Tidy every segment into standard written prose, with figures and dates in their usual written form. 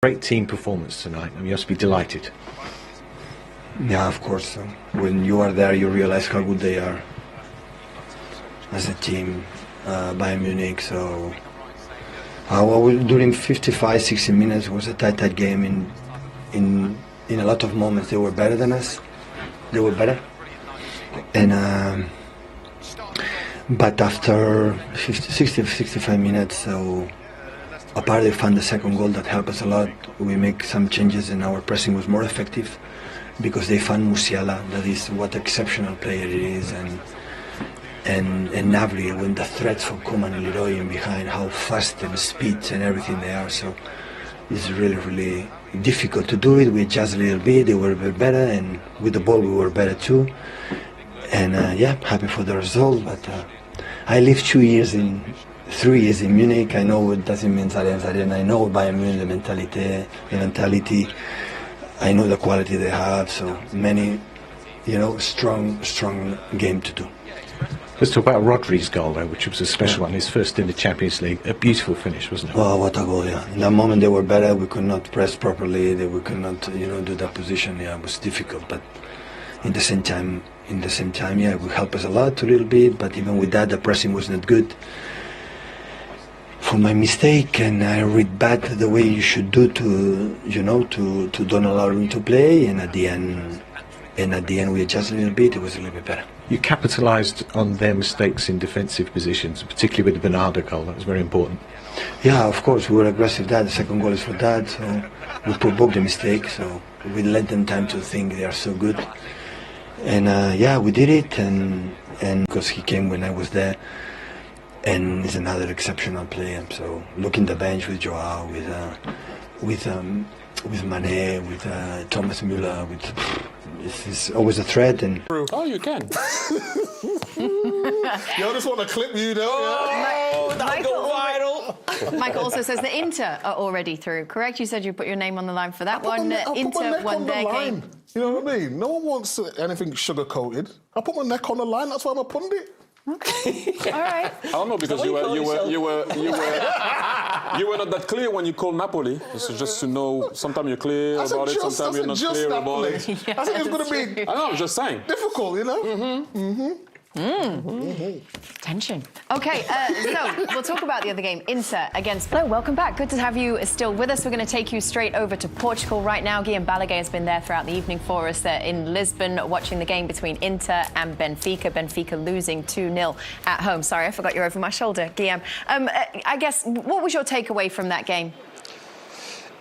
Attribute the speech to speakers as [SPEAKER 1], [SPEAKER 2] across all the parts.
[SPEAKER 1] Great team performance tonight, and you must be delighted.
[SPEAKER 2] Yeah, of course. When you are there, you realize how good they are as a team, Bayern Munich. So during 55, 60 minutes, it was a tight game. In a lot of moments, they were better than us. They were better. And but after 60, 65 minutes, so apart they found the second goal that helped us a lot. We make some changes and our pressing was more effective because they found Musiala. That is what exceptional player he is, and Navri, when the threats from Koeman and Leroy in behind, how fast and speed and everything they are. So it's really difficult to do it. We adjust a little bit. They were a bit better, and with the ball we were better too. And yeah, happy for the result. But I lived 3 years in Munich. I know what doesn't mean Allianz Arena. I know Bayern Munich, the mentality. I know the quality they have. So many, strong game to do.
[SPEAKER 1] Let's talk about Rodri's goal, though, which was a special one. His first in the Champions League. A beautiful finish, wasn't it?
[SPEAKER 2] Oh, what a goal! Yeah. In that moment they were better. We could not press properly. We could not, do that position. Yeah, it was difficult. But in the same time, yeah, it would help us a lot, a little bit. But even with that, the pressing was not good. For my mistake, and I read bad the way you should do to don't allow him to play. And at the end, we adjusted a little bit. It was a little bit better.
[SPEAKER 1] You capitalised on their mistakes in defensive positions, particularly with the Bernardo goal. That was very important.
[SPEAKER 2] Yeah, of course, we were aggressive. The second goal is for that. So we provoked the mistake. So we let them time to think they are so good. And yeah, we did it. And because he came when I was there, and he's another exceptional player. So looking the bench with Joao, with Mane, with Thomas Müller, this is always a threat. And
[SPEAKER 3] oh, you can. I just want to clip you, though. Oh, that'll go viral.
[SPEAKER 4] Michael also says the Inter are already through. Correct? You said you put your name on the line for that one. Inter won their game.
[SPEAKER 3] You know what I mean? No one wants anything sugar-coated. I put my neck on the line. That's why I'm a pundit.
[SPEAKER 4] Okay. All right.
[SPEAKER 5] I don't know, because you were not that clear when you called Napoli. This is just to know. Sometimes you're clear about it. Sometimes you're not clear about it.
[SPEAKER 4] Yeah,
[SPEAKER 5] I think it's going to be. I know. I'm just saying.
[SPEAKER 3] Difficult,
[SPEAKER 4] Tension. Okay, so we'll talk about the other game, Inter against... Hello, welcome back. Good to have you still with us. We're going to take you straight over to Portugal right now. Guillaume Balaguer has been there throughout the evening for us in Lisbon, watching the game between Inter and Benfica. Benfica losing 2-0 at home. Sorry, I forgot you're over my shoulder, Guillaume. I guess, what was your takeaway from that game?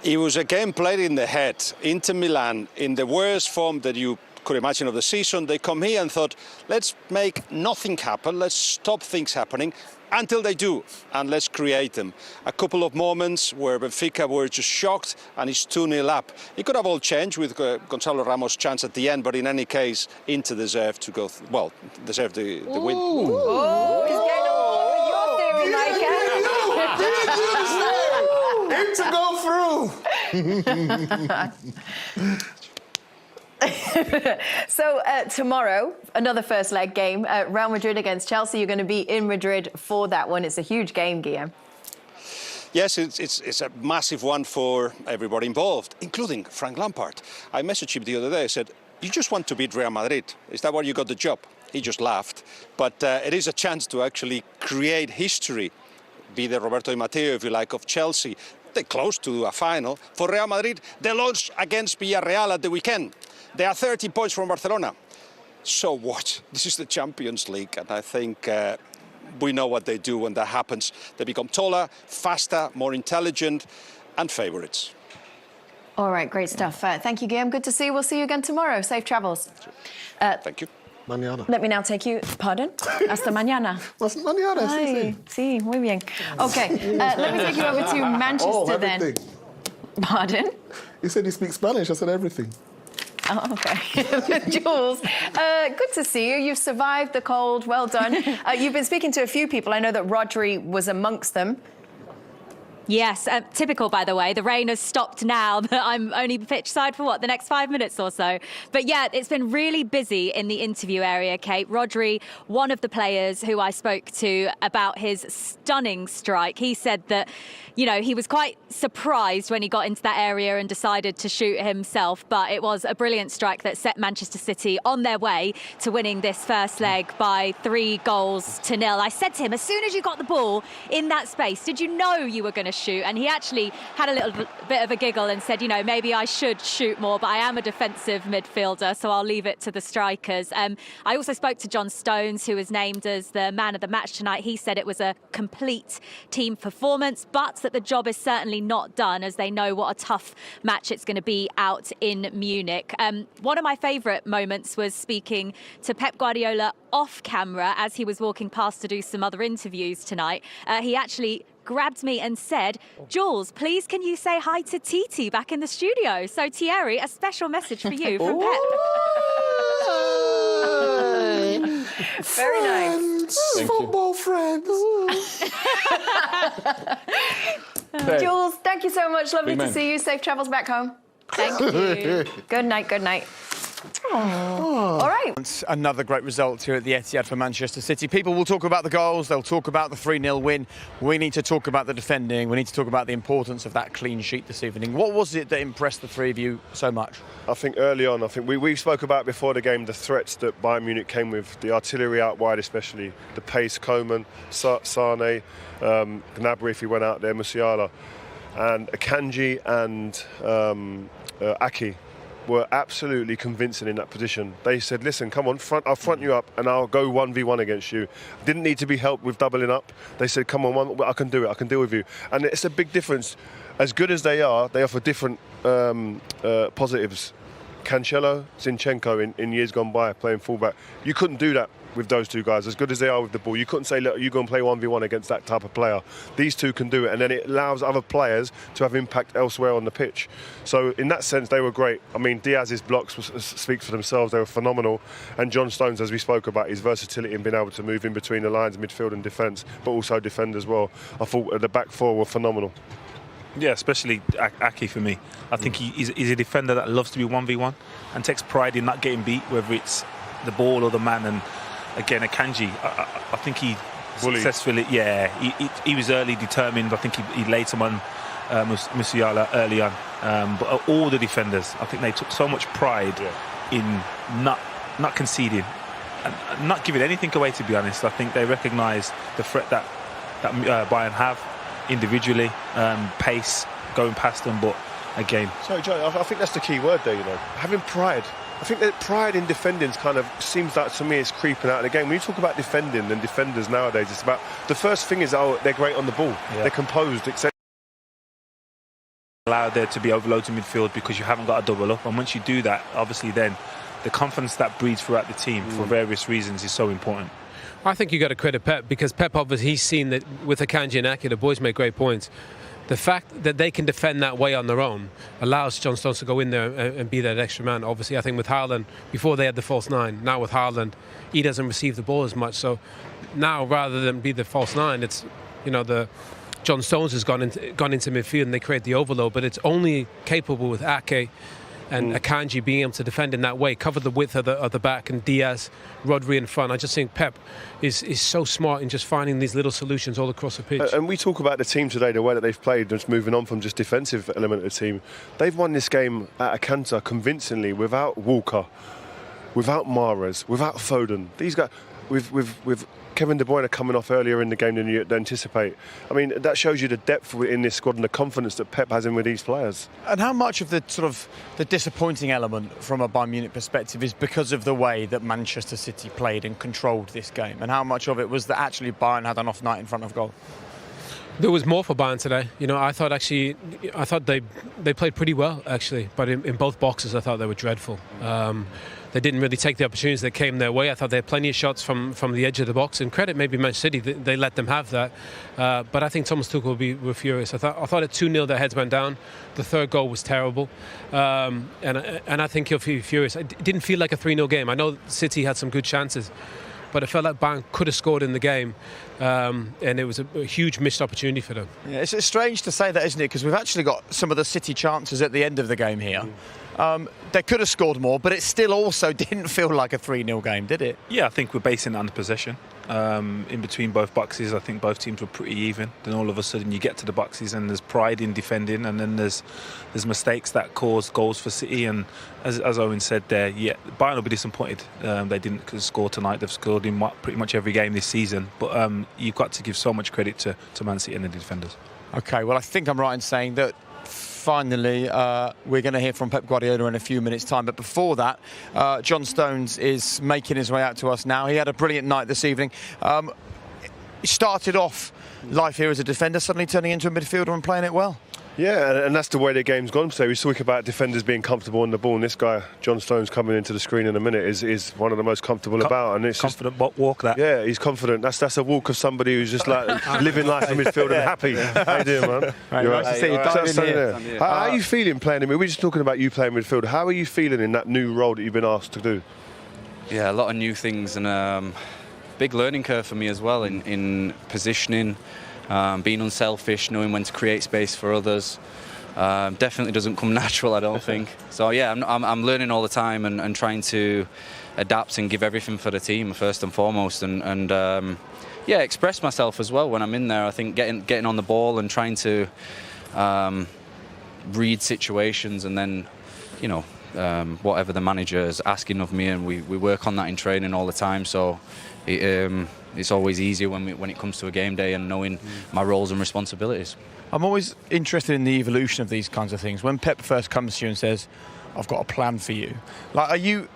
[SPEAKER 6] It was a game played in the head. Inter Milan, in the worst form that you could imagine of the season, they come here and thought, let's make nothing happen, let's stop things happening until they do, and let's create them. A couple of moments where Benfica were just shocked, and it's 2-0 up. It could have all changed with Gonzalo Ramos' chance at the end, but in any case, Inter deserved to go, deserved the win.
[SPEAKER 4] Oh, he's getting all your theory, Mike.
[SPEAKER 3] Inter go through.
[SPEAKER 4] So tomorrow, another first leg game, Real Madrid against Chelsea. You're going to be in Madrid for that one. It's a huge game, Guillaume.
[SPEAKER 6] Yes, it's a massive one for everybody involved, including Frank Lampard. I messaged him the other day. I said, you just want to beat Real Madrid. Is that why you got the job? He just laughed. But it is a chance to actually create history, be the Roberto Di Matteo, if you like, of Chelsea. They're close to a final. For Real Madrid, they lost against Villarreal at the weekend. They are 30 points from Barcelona. So what? This is the Champions League, and I think we know what they do when that happens. They become taller, faster, more intelligent, and favourites.
[SPEAKER 4] All right, great stuff. Thank you, Guillaume. Good to see you. We'll see you again tomorrow. Safe travels.
[SPEAKER 6] Thank you.
[SPEAKER 3] Mañana.
[SPEAKER 4] Let me now take you... Pardon? Hasta mañana.
[SPEAKER 3] Hasta mañana,
[SPEAKER 4] Ay, sí, muy bien. Okay, let me take you over to Manchester then. Pardon?
[SPEAKER 3] He said he speaks Spanish. I said everything.
[SPEAKER 4] Oh, okay. Jules, good to see you. You've survived the cold. Well done. You've been speaking to a few people. I know that Rodri was amongst them.
[SPEAKER 7] Yes, typical, by the way. The rain has stopped now, but I'm only pitch side for the next 5 minutes or so. But yeah, it's been really busy in the interview area, Kate. Rodri, one of the players who I spoke to about his stunning strike, he said that, he was quite surprised when he got into that area and decided to shoot himself. But it was a brilliant strike that set Manchester City on their way to winning this first leg by 3-0. I said to him, as soon as you got the ball in that space, did you know you were going to shoot? And he actually had a little bit of a giggle and said, maybe I should shoot more, but I am a defensive midfielder, so I'll leave it to the strikers. I also spoke to John Stones, who was named as the man of the match tonight. He said it was a complete team performance, but that the job is certainly not done, as they know what a tough match it's going to be out in Munich. One of my favourite moments was speaking to Pep Guardiola off camera as he was walking past to do some other interviews tonight. He actually grabbed me and said, Jules, please can you say hi to Titi back in the studio? So Thierry, a special message for you from Pep.
[SPEAKER 4] Very nice.
[SPEAKER 3] Football friends.
[SPEAKER 4] Jules, thank you so much. Lovely to see you. Safe travels back home. Thank you. Good night, good night. Oh. All right.
[SPEAKER 8] Another great result here at the Etihad for Manchester City. People will talk about the goals, they'll talk about the 3-0 win. We need to talk about the defending. We need to talk about the importance of that clean sheet this evening. What was it that impressed the three of you so much?
[SPEAKER 9] I think early on, we spoke about before the game the threats that Bayern Munich came with, the artillery out wide especially, the pace, Coman, Sane, Gnabry if he went out there, Musiala, and Akanji and Aki were absolutely convincing in that position. They said, listen, come on, I'll front you up and I'll go 1v1 against you. Didn't need to be helped with doubling up. They said, come on, I can do it, I can deal with you. And it's a big difference. As good as they are, they offer different positives. Cancelo, Zinchenko in years gone by playing fullback. You couldn't do that with those two guys, as good as they are with the ball. You couldn't say, look, you go and play 1v1 against that type of player. These two can do it, and then it allows other players to have impact elsewhere on the pitch. So in that sense, they were great. I mean, Diaz's blocks speak for themselves. They were phenomenal. And John Stones, as we spoke about, his versatility in being able to move in between the lines, midfield and defence, but also defend as well. I thought the back four were phenomenal.
[SPEAKER 10] Yeah, especially Aki for me. I think he's a defender that loves to be 1v1 and takes pride in not getting beat, whether it's the ball or the man. And again, Akanji, I think he successfully, he was early determined. I think he laid someone, Musiala, early on. But all the defenders, I think they took so much pride in not conceding and not giving anything away, to be honest. I think they recognised the threat that Bayern have individually, pace, going past them, but again.
[SPEAKER 9] Sorry, Joe, I think that's the key word there, having pride. I think that pride in defending kind of seems like, to me, it's creeping out of the game. When you talk about defending and defenders nowadays, it's about, the first thing is, they're great on the ball, they're composed, etc.
[SPEAKER 10] Allow there to be overloads in midfield because you haven't got a double up, and once you do that, obviously then the confidence that breeds throughout the team for various reasons is so important.
[SPEAKER 11] I think you got to credit Pep, because Pep, obviously, he's seen that with Akanji and Aki, the boys make great points. The fact that they can defend that way on their own allows John Stones to go in there and be that extra man. Obviously, I think with Haaland, before they had the false nine, now with Haaland, he doesn't receive the ball as much. So now, rather than be the false nine, it's, the John Stones has gone into midfield and they create the overload. But it's only capable with Ake and Akanji being able to defend in that way, cover the width of the back, and Diaz, Rodri in front. I just think Pep is so smart in just finding these little solutions all across the pitch.
[SPEAKER 9] And we talk about the team today, the way that they've played, just moving on from just defensive element of the team. They've won this game at a canter convincingly without Walker, without Mahrez, without Foden. These guys, with Kevin De Bruyne coming off earlier in the game than you anticipate. I mean, that shows you the depth in this squad and the confidence that Pep has in with these players.
[SPEAKER 8] And how much of the disappointing element from a Bayern Munich perspective is because of the way that Manchester City played and controlled this game? And how much of it was that actually Bayern had an off night in front of goal?
[SPEAKER 11] There was more for Bayern today. I thought they played pretty well, actually. But in both boxes, I thought they were dreadful. They didn't really take the opportunities that came their way. I thought they had plenty of shots from the edge of the box. And credit maybe Manchester City, they let them have that. But I think Thomas Tuchel were furious. I thought at 2-0 their heads went down. The third goal was terrible. And I think he'll be furious. It didn't feel like a 3-0 game. I know City had some good chances. but it felt like Bayern could have scored in the game, and it was a huge missed opportunity for them.
[SPEAKER 8] Yeah, it's strange to say that, isn't it? Because we've actually got some of the City chances at the end of the game here. They could have scored more, but it still also didn't feel like a 3-0 game, did it?
[SPEAKER 10] Yeah, I think we're basing it on the possession. In between both boxes, I think both teams were pretty even. Then all of a sudden you get to the boxes and there's pride in defending, and then there's mistakes that cause goals for City. And as Owen said there, yeah, Bayern will be disappointed they didn't score tonight. They've scored in pretty much every game this season. But you've got to give so much credit to Man City and the defenders.
[SPEAKER 8] OK, well, I think I'm right in saying that finally, we're going to hear from Pep Guardiola in a few minutes' time. But before that, John Stones is making his way out to us now. He had a brilliant night this evening. He started off life here as a defender, suddenly turning into a midfielder and playing it well.
[SPEAKER 9] Yeah, and that's the way the game's gone. So we talk about defenders being comfortable on the ball, and this guy, John Stones, coming into the screen in a minute, is one of the most comfortable about. And it's
[SPEAKER 10] confident walk that.
[SPEAKER 9] Yeah, he's confident. That's a walk of somebody who's just like living life in midfield and happy. How you doing, man?
[SPEAKER 8] Right, nice to see you. Dive in here.
[SPEAKER 9] How are you feeling playing in midfield? We're just talking about you playing midfield. How are you feeling in that new role that you've been asked to do?
[SPEAKER 12] Yeah, a lot of new things, and big learning curve for me as well in positioning. Being unselfish, knowing when to create space for others, definitely doesn't come natural, I don't think. So yeah, I'm learning all the time and trying to adapt and give everything for the team first and foremost, and yeah, express myself as well when I'm in there. I think getting on the ball and trying to read situations, and then whatever the manager is asking of me, and we work on that in training all the time. So it's always easier when it comes to a game day and knowing my roles and responsibilities.
[SPEAKER 8] I'm always interested in the evolution of these kinds of things. When Pep first comes to you and says, I've got a plan for you, like, are you,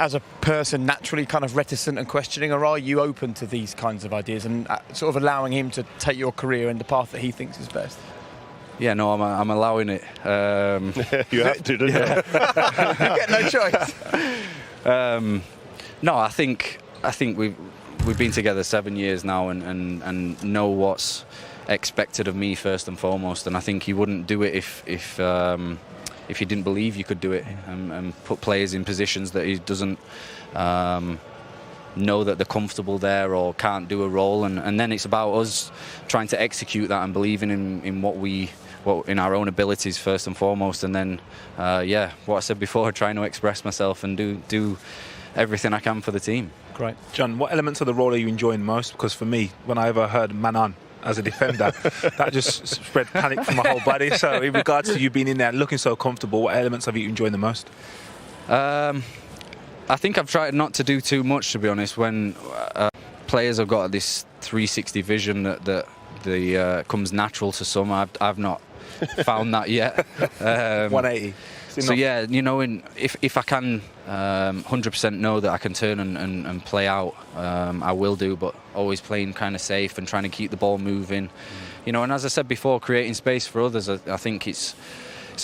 [SPEAKER 8] as a person, naturally kind of reticent and questioning, or are you open to these kinds of ideas and sort of allowing him to take your career in the path that he thinks is best?
[SPEAKER 12] Yeah, no, I'm allowing it.
[SPEAKER 9] You have to, don't you?
[SPEAKER 8] You get no choice.
[SPEAKER 12] No, I think we've been together 7 years now, and know what's expected of me first and foremost. And I think he wouldn't do it if he didn't believe you could do it, and put players in positions that he doesn't know that they're comfortable there or can't do a role. And then it's about us trying to execute that and believing in in our own abilities first and foremost. And then yeah, what I said before, trying to express myself and do everything I can for the team.
[SPEAKER 10] Great. John, what elements of the role are you enjoying most? Because for me, when I ever heard man on as a defender, that just spread panic through my whole body. So in regards to you being in there looking so comfortable, what elements have you enjoyed the most?
[SPEAKER 12] I think I've tried not to do too much, to be honest. When players have got this 360 vision that comes natural to some, I've not found that yet.
[SPEAKER 10] 180.
[SPEAKER 12] So yeah, if I can 100% know that I can turn and play out, I will do, but always playing kind of safe and trying to keep the ball moving. And as I said before, creating space for others, I think it's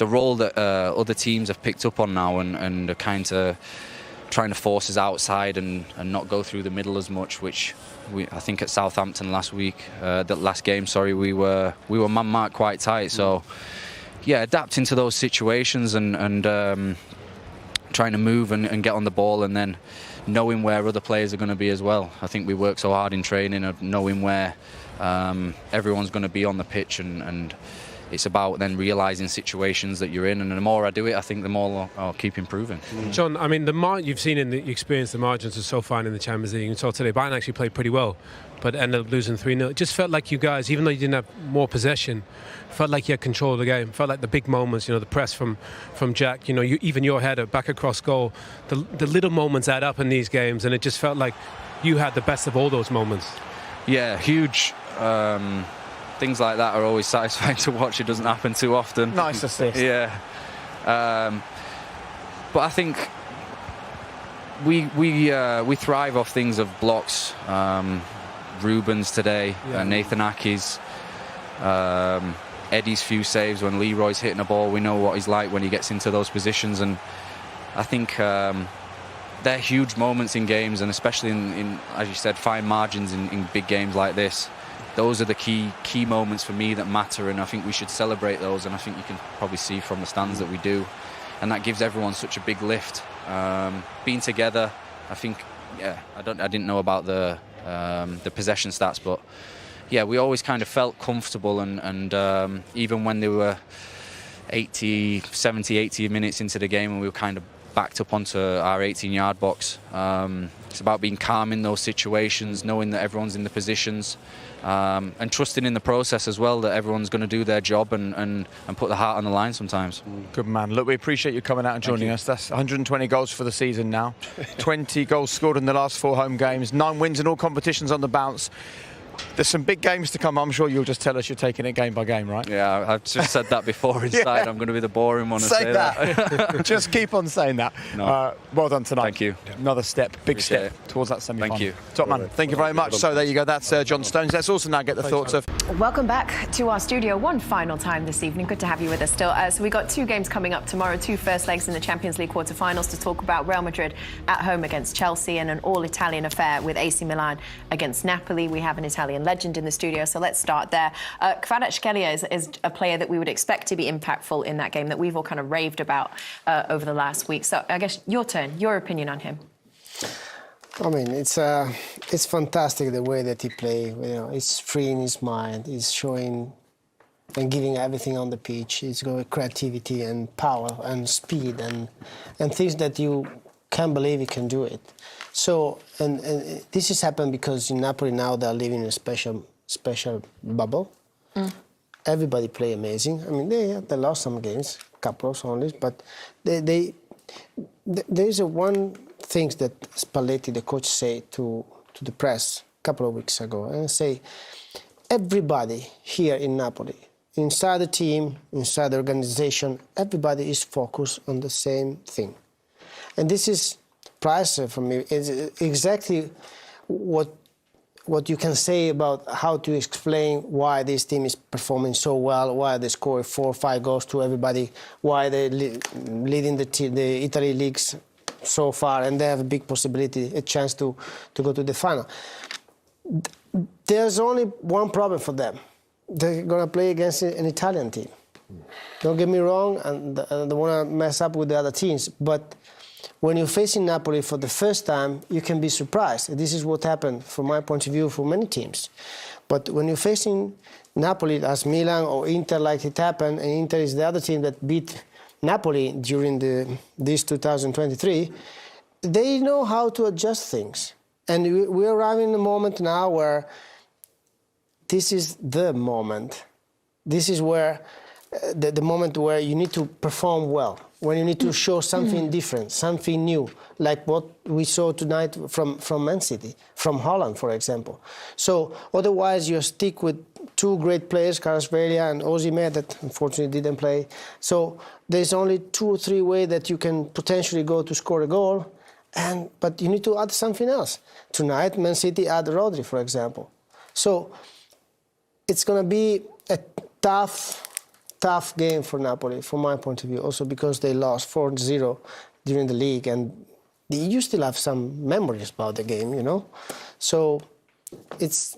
[SPEAKER 12] a role that other teams have picked up on now, and are kind of trying to force us outside and not go through the middle as much, which I think at Southampton last game, we were man-marked quite tight. So yeah, adapting to those situations and trying to move and get on the ball, and then knowing where other players are going to be as well. I think we work so hard in training of knowing where everyone's going to be on the pitch, and it's about then realising situations that you're in, and the more I do it, I think the more I'll keep improving.
[SPEAKER 11] John, I mean, you've seen you experienced the margins are so fine in the Champions League, and so today Bayern actually played pretty well, but ended up losing 3-0. It just felt like you guys, even though you didn't have more possession, felt like you had control of the game. Felt like the big moments, the press from Jack, even your header back across goal, the little moments add up in these games, and it just felt like you had the best of all those moments.
[SPEAKER 12] Yeah, huge. Things like that are always satisfying to watch. It doesn't happen too often.
[SPEAKER 8] Nice assist.
[SPEAKER 12] Yeah. But I think we thrive off things of blocks. Ruben's today, Nathan Ake's, Eddie's few saves when Leroy's hitting a ball. We know what he's like when he gets into those positions, and I think they're huge moments in games, and especially in as you said, fine margins in big games like this. Those are the key moments for me that matter, and I think we should celebrate those, and I think you can probably see from the stands that we do, and that gives everyone such a big lift. Being together, I think yeah, I didn't know about the possession stats, but yeah, we always kind of felt comfortable, and even when they were 70, 80 minutes into the game and we were kind of backed up onto our 18-yard box, it's about being calm in those situations, knowing that everyone's in the positions, and trusting in the process as well, that everyone's going to do their job and put the heart on the line sometimes.
[SPEAKER 8] Good man. Look, we appreciate you coming out and joining us. That's 120 goals for the season now. 20 goals scored in the last 4 home games, 9 wins in all competitions on the bounce. There's some big games to come. I'm sure you'll just tell us you're taking it game by game, right?
[SPEAKER 12] Yeah, I've just said that before inside. Yeah. I'm going to be the boring one to say that.
[SPEAKER 8] Just keep on saying that.
[SPEAKER 12] No.
[SPEAKER 8] Well done tonight.
[SPEAKER 12] Thank you.
[SPEAKER 8] Another big step towards that semi-final.
[SPEAKER 12] Thank you.
[SPEAKER 8] Top man, thank you very much. So there you go. That's John Stones. Let's also now get the thoughts of...
[SPEAKER 4] Welcome back to our studio one final time this evening. Good to have you with us still. So we got 2 games coming up tomorrow, 2 first legs in the Champions League quarter-finals to talk about Real Madrid at home against Chelsea and an all-Italian affair with AC Milan against Napoli. We have an Italian legend in the studio, so let's start there. Kvaratskhelia is a player that we would expect to be impactful in that game that we've all kind of raved about over the last week. So I guess your turn, your opinion on him.
[SPEAKER 13] I mean, it's fantastic the way that he plays. You know, he's free in his mind. He's showing and giving everything on the pitch. He's got creativity and power and speed and things that you can't believe he can do it. So and this has happened because in Napoli now they're living in a special bubble. Everybody play amazing. I mean, they lost some games, couples only, but there is one thing that Spalletti, the coach, said to the press a couple of weeks ago, and say everybody here in Napoli, inside the team, inside the organization, everybody is focused on the same thing, and this is priceless for me. It's exactly what you can say about how to explain why this team is performing so well, why they score 4 or 5 goals to everybody, why they leading the Italy leagues so far, and they have a big possibility, a chance to go to the final. There's only one problem for them. They're going to play against an Italian team. Don't get me wrong, and I don't want to mess up with the other teams, but when you're facing Napoli for the first time, you can be surprised. This is what happened, from my point of view, for many teams. But when you're facing Napoli as Milan or Inter, like it happened, and Inter is the other team that beat Napoli during this 2023, they know how to adjust things. And we're arriving in a moment now where this is the moment. This is where the moment where you need to perform well, when you need to show something different, something new, like what we saw tonight from Man City, from Holland, for example. So otherwise you stick with 2 great players, Kvaratskhelia and Osimhen, that unfortunately didn't play. So there's only 2 or 3 ways that you can potentially go to score a goal, but you need to add something else. Tonight, Man City add Rodri, for example. So it's going to be a tough game for Napoli, from my point of view, also because they lost 4-0 during the league, and you still have some memories about the game, you know? So it's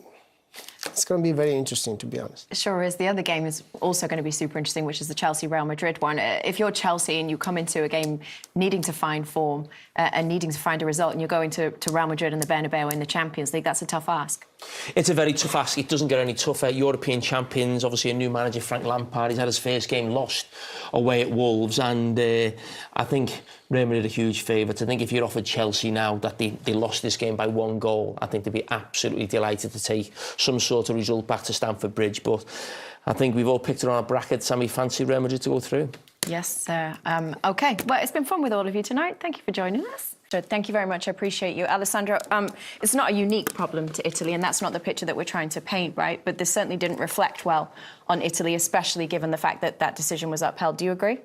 [SPEAKER 13] going to be very interesting, to be honest.
[SPEAKER 4] It sure is. The other game is also going to be super interesting, which is the Chelsea-Real Madrid one. If you're Chelsea and you come into a game needing to find form and needing to find a result, and you're going to Real Madrid and the Bernabeu in the Champions League, that's a tough ask.
[SPEAKER 14] It's a very tough ask. It doesn't get any tougher. European champions, obviously a new manager, Frank Lampard. He's had his first game lost away at Wolves, and I think Real Madrid are huge favourites. I think if you're offered Chelsea now that they lost this game by 1 goal, I think they'd be absolutely delighted to take some sort of result back to Stamford Bridge. But I think we've all picked it on our bracket. Sammy, fancy Real Madrid to go through?
[SPEAKER 4] Yes, sir. OK, well, it's been fun with all of you tonight. Thank you for joining us. Thank you very much. I appreciate you. Alessandro, it's not a unique problem to Italy, and that's not the picture that we're trying to paint, right? But this certainly didn't reflect well on Italy, especially given the fact that that decision was upheld. Do you agree?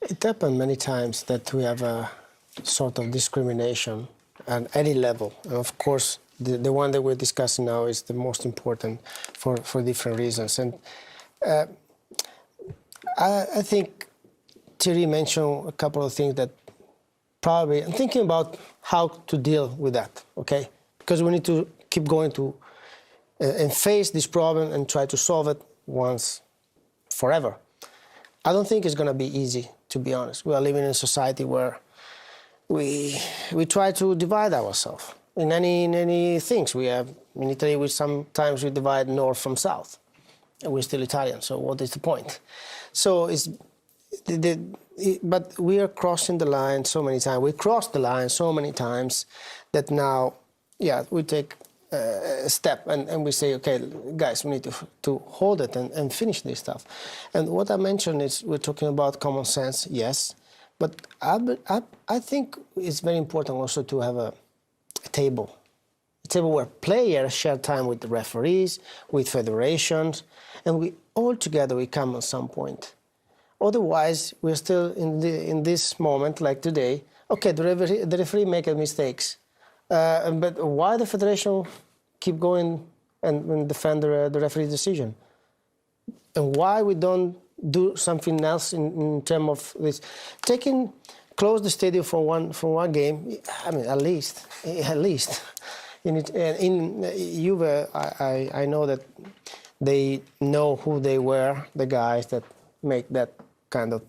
[SPEAKER 13] It happened many times that we have a sort of discrimination at any level. And of course, the one that we're discussing now is the most important for different reasons. And I think Thierry mentioned a couple of things that probably I'm thinking about how to deal with that, okay? Because we need to keep going to and face this problem and try to solve it once forever. I don't think it's going to be easy, to be honest. We are living in a society where we try to divide ourselves in any things. We have in Italy. Sometimes we divide north from south, and we're still Italian. So what is the point? So but we are crossing the line so many times. We crossed the line so many times that now, yeah, we take a step and we say, okay, guys, we need to hold it and finish this stuff. And what I mentioned is we're talking about common sense, yes, but I think it's very important also to have a table where players share time with the referees, with federations, and we all together we come at some point. Otherwise, we're still in this moment, like today. Okay, the referee make mistakes, but why the federation keep going and defend the referee's decision? And why we don't do something else in terms of this? Close the stadium for one game. I mean, at least. In Juve, I know that they know who they were, the guys that make that kind of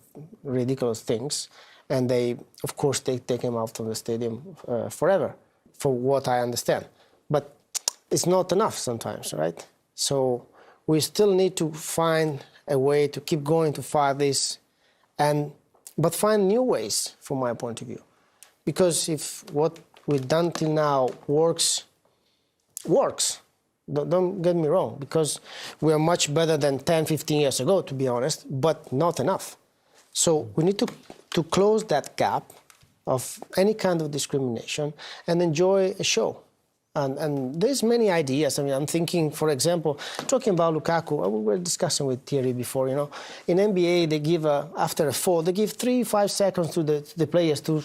[SPEAKER 13] ridiculous things, and they, of course, they take him out of the stadium forever, for what I understand. But it's not enough sometimes, right? So we still need to find a way to keep going to fight this, but find new ways, from my point of view. Because if what we've done till now works. Don't get me wrong, because we are much better than 10, 15 years ago, to be honest, but not enough. So we need to close that gap of any kind of discrimination and enjoy a show. And there's many ideas. I mean, I'm thinking, for example, talking about Lukaku, we were discussing with Thierry before, you know. In NBA, they give, after a fall, they give 3-5 seconds to the players to,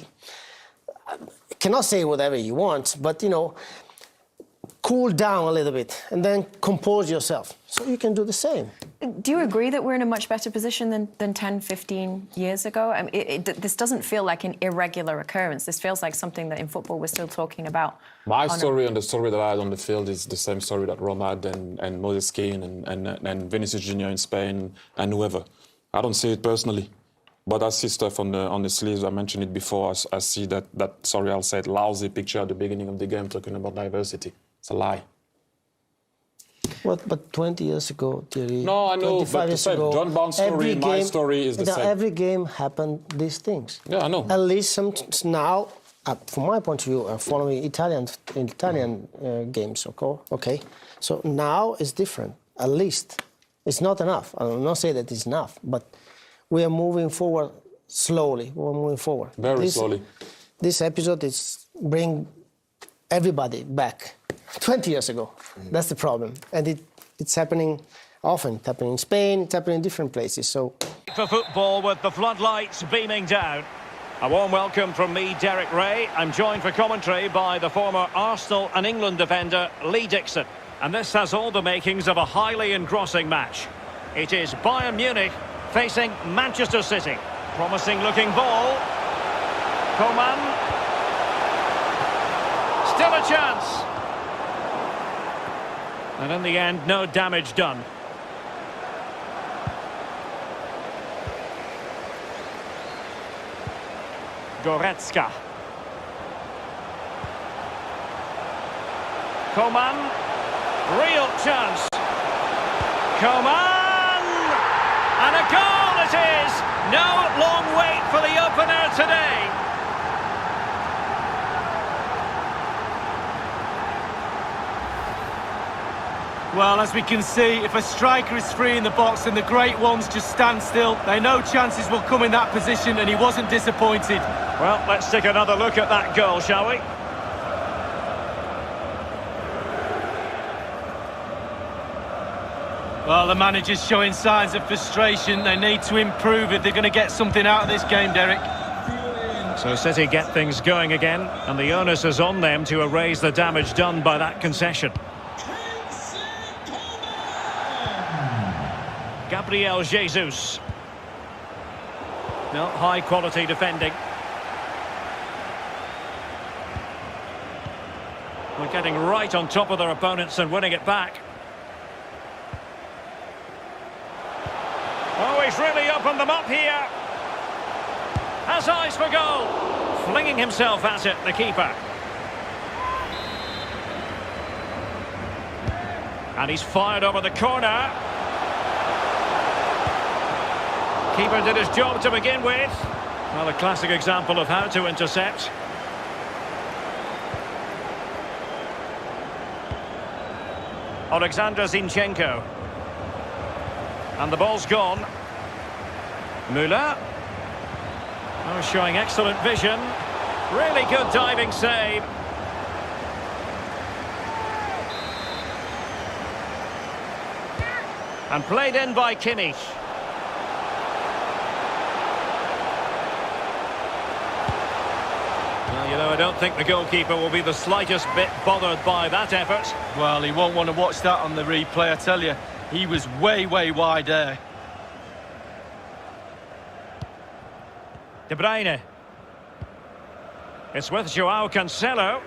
[SPEAKER 13] cannot say whatever you want, but, you know, cool down a little bit and then compose yourself. So you can do the same.
[SPEAKER 4] Do you agree that we're in a much better position than 10, 15 years ago? I mean, this doesn't feel like an irregular occurrence. This feels like something that in football we're still talking about.
[SPEAKER 5] My story and the story that I had on the field is the same story that Roma had and Moses Kean and Vinicius Junior in Spain and whoever. I don't see it personally. But I see stuff on the sleeves. I mentioned it before. I see that sorry, I'll say it, lousy picture at the beginning of the game talking about diversity. It's a lie.
[SPEAKER 13] What? But 20 years ago, Thierry.
[SPEAKER 5] No, I know. But the same. John Barnes' story, my story is the same.
[SPEAKER 13] Every game happened these things.
[SPEAKER 5] Yeah, I know.
[SPEAKER 13] At least now, from my point of view, following Italian games. Okay. So now it's different. At least it's not enough. I will not say that it's enough, but we are moving forward slowly. We're moving forward.
[SPEAKER 5] Very slowly.
[SPEAKER 13] This episode is bring everybody back 20 years ago. That's the problem. And it's happening often. It's happening in Spain, it's happening in different places. So
[SPEAKER 15] for football with the floodlights beaming down. A warm welcome from me, Derek Ray. I'm joined for commentary by the former Arsenal and England defender, Lee Dixon. And this has all the makings of a highly engrossing match. It is Bayern Munich facing Manchester City. Promising looking ball. Coman. Still a chance. And in the end, no damage done. Goretzka. Coman. Real chance. Coman. And a goal it is. No long wait for the opener today.
[SPEAKER 16] Well, as we can see, if a striker is free in the box then the great ones just stand still, they know chances will come in that position, and he wasn't disappointed.
[SPEAKER 15] Well, let's take another look at that goal, shall we?
[SPEAKER 16] Well, the manager's showing signs of frustration. They need to improve if they're going to get something out of this game, Derek.
[SPEAKER 15] So City get things going again, and the onus is on them to erase the damage done by that concession. Gabriel Jesus. No, high quality defending. We're getting right on top of their opponents and winning it back. Oh, he's really opened them up here. Has eyes for goal. Flinging himself at it, the keeper. And he's fired over the corner. Keeper did his job to begin with. Well, a classic example of how to intercept. Alexander Zinchenko. And the ball's gone. Müller. Oh, showing excellent vision. Really good diving save. And played in by Kimmich. Well, you know, I don't think the goalkeeper will be the slightest bit bothered by that effort.
[SPEAKER 16] Well, he won't want to watch that on the replay, I tell you. He was way wide there.
[SPEAKER 15] De Bruyne. It's with Joao Cancelo.